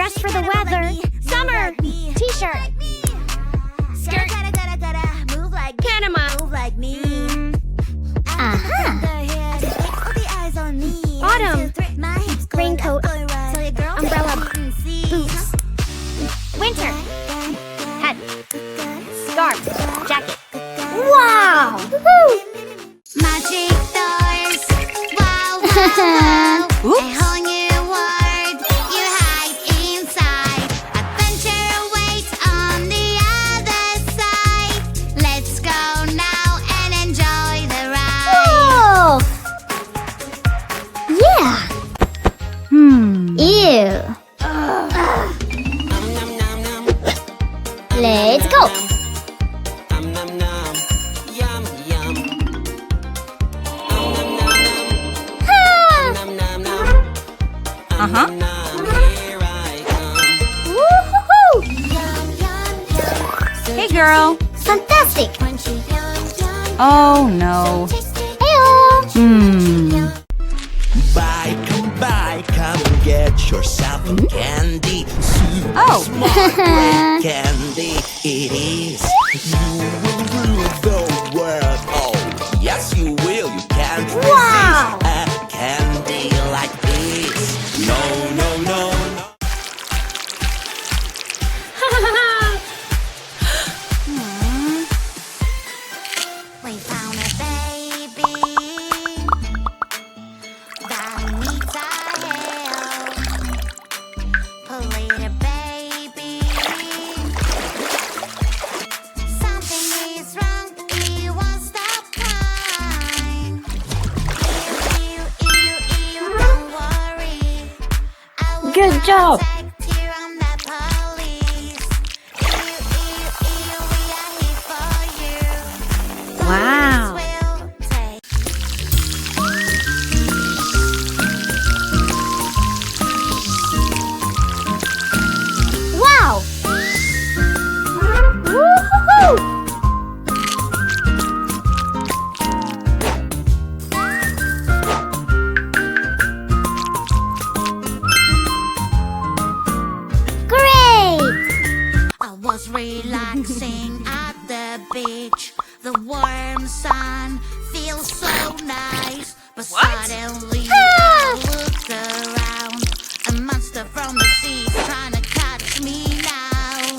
dress for the weather. Summer. T-shirt. Skirt. Panama. Autumn. Raincoat. Umbrella. Boots. Winter. Hat. Scarf. Jacket. Wow! Woo! Magic doors. Wow, wow, wow. A whole new world you hide inside. Adventure awaits on the other side. Let's go now and enjoy the ride. Whoa! Yeah! Ew! Let's go! Woo-hoo-hoo! Hey, girl. Fantastic! Oh, no. Heyo! Come and get yourself a candy. Super Oh. smart, great candy it is. You will rule the world. Oh, yes you will. You can't Wow. resist a candy like this. No, no, no, no. We found a baby that needs our help. Poor little baby. Something is wrong. He won't stop crying. Don't worry. I will Good job. protect you from the police. We are here for you. Wow. Will take. Wow! Woo-hoo-hoo! Great! I was relaxing at the beach. The warm sun feels so nice. But suddenly I looked around. A monster from the sea trying to catch me now.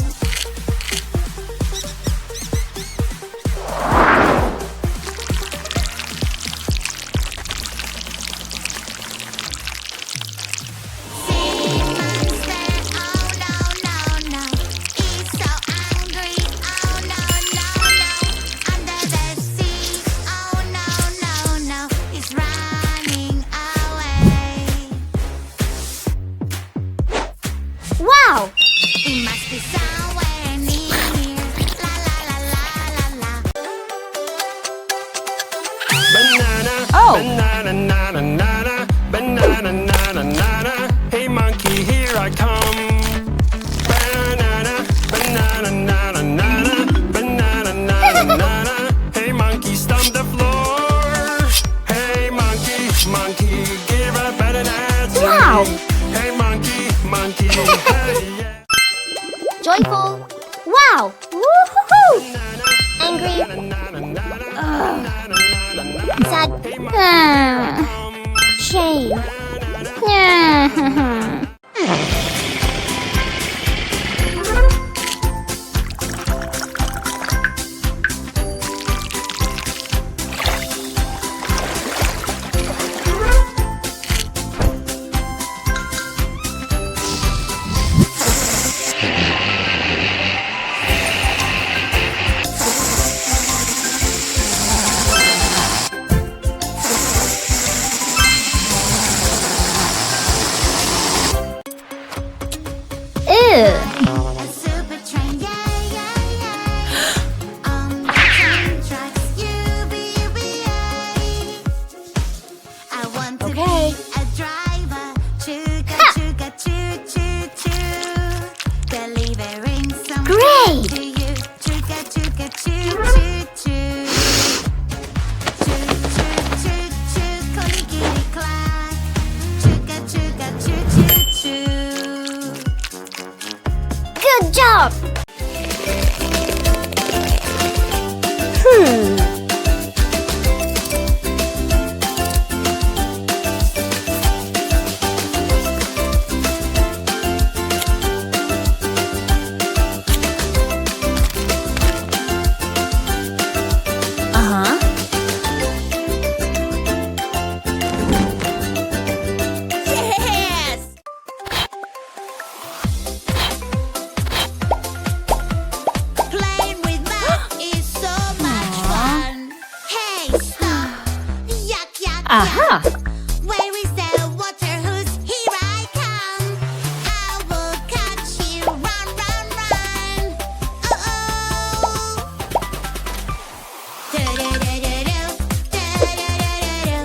Sea monster, oh no, no, no. He's so angry, oh no, no, no. Under the sea, oh no, no, no. He's running away. Wow! He must be somewhere near. La la la la la la. Banana, Oh. banana, nana, nana, banana, nana, nana. Hey monkey, here I come. Banana, banana, nana, nana, banana, nana, nana. Hey monkey, stomp the floor. Hey monkey, monkey, give a better answer. Wow. Hey monkey, monkey, hey yeah. Joyful! Wow! Woo-hoo-hoo! Angry! Sad! Shame! Ew! A super train, yeah, yeah, yeah. On the train tracks, UBBA. I want to Okay. be a driver. Chuga, Ha! chuga, choo, choo, choo. Delivering some Great! to you. Chuga, chuga, choo, choo, choo. Choo, choo, choo, choo. Clickety clack. Chuga, chuga, choo, choo, choo. Good job! Uh-huh. Yes! Playing with math is so much fun. Hey, stop! Yuck, yuck, Aha. yuck! Where is the water hose? Here I come! I will catch you! Run, run, run! Uh-oh! Da-da-da-da-do, da-da-da-da-do.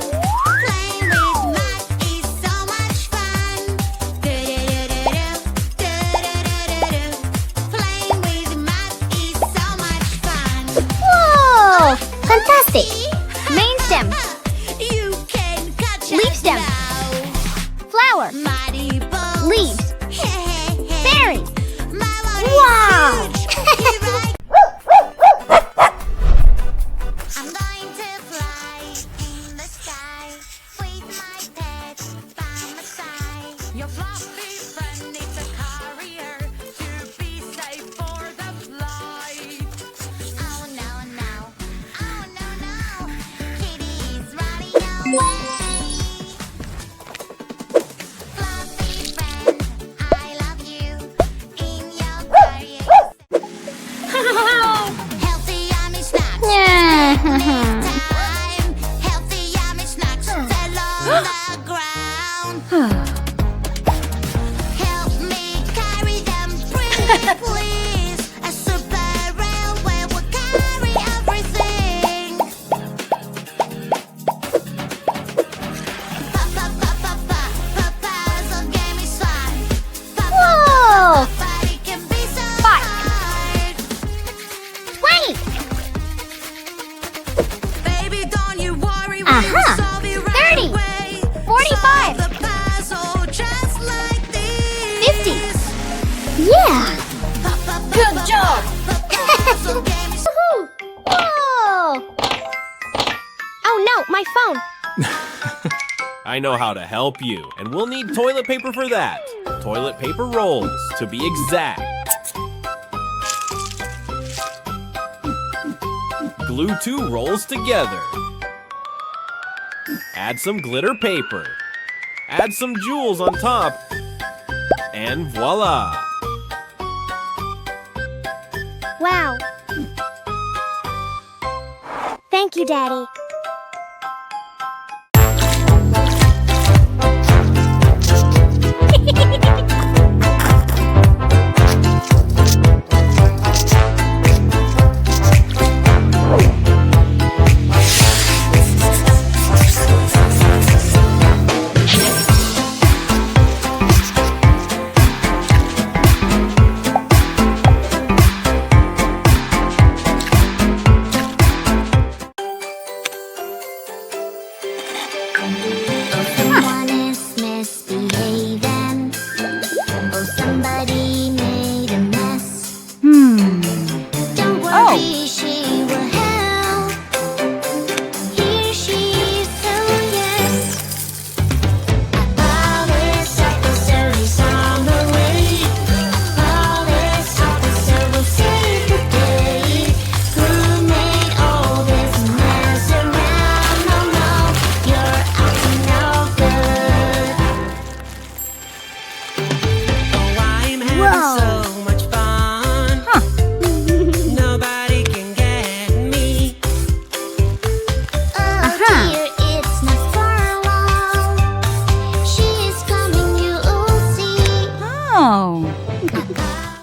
Playing with math is so much fun. Da-da-da-da-do, da-da-da-da-do. Playing with math is so much fun. Whoa! Fantastic! Main stem, You can catch Leaf us stem. now. flower, Mighty balls. leaves, Hey, hey, hey. berry. My one Wow! is huge. Here I'm going to fly in the sky with my pet by my side. Your fluffy friend needs a carrier to be safe for the flight. Oh no, no. Oh no, no. Kitty's running away. Fluffy friend, I love you in your carrier. Healthy, yummy snacks. Yeah. Time. Healthy, yummy snacks fell on the ground. Help me carry them, pretty please. A super railway will carry everything. Puzzle game is fun. Whoa! But it can be so 5. hard. 20, Baby, don't you worry, we'll Aha. solve it right 30, away. 45, Solve the puzzle just like this. 50. Yeah! Good job. Puzzle game is Woohoo! Whoa! Oh no, my phone. I know how to help you, and we'll need toilet paper for that. Toilet paper rolls, to be exact. Glue 2 rolls together. Add some glitter paper. Add some jewels on top. And voila! Wow. Thank you, Daddy. Someone is misbehaving. Oh, somebody made a mess. Don't worry, she will help. Here she is, oh yes. Police officer is on the way. Police officer will save the day. Who made all this mess around? No, no, you're up to no good. Oh, I'm having Whoa. so much fun. Nobody can get me. Oh dear, it's not far long. She is coming, you'll see. Oh.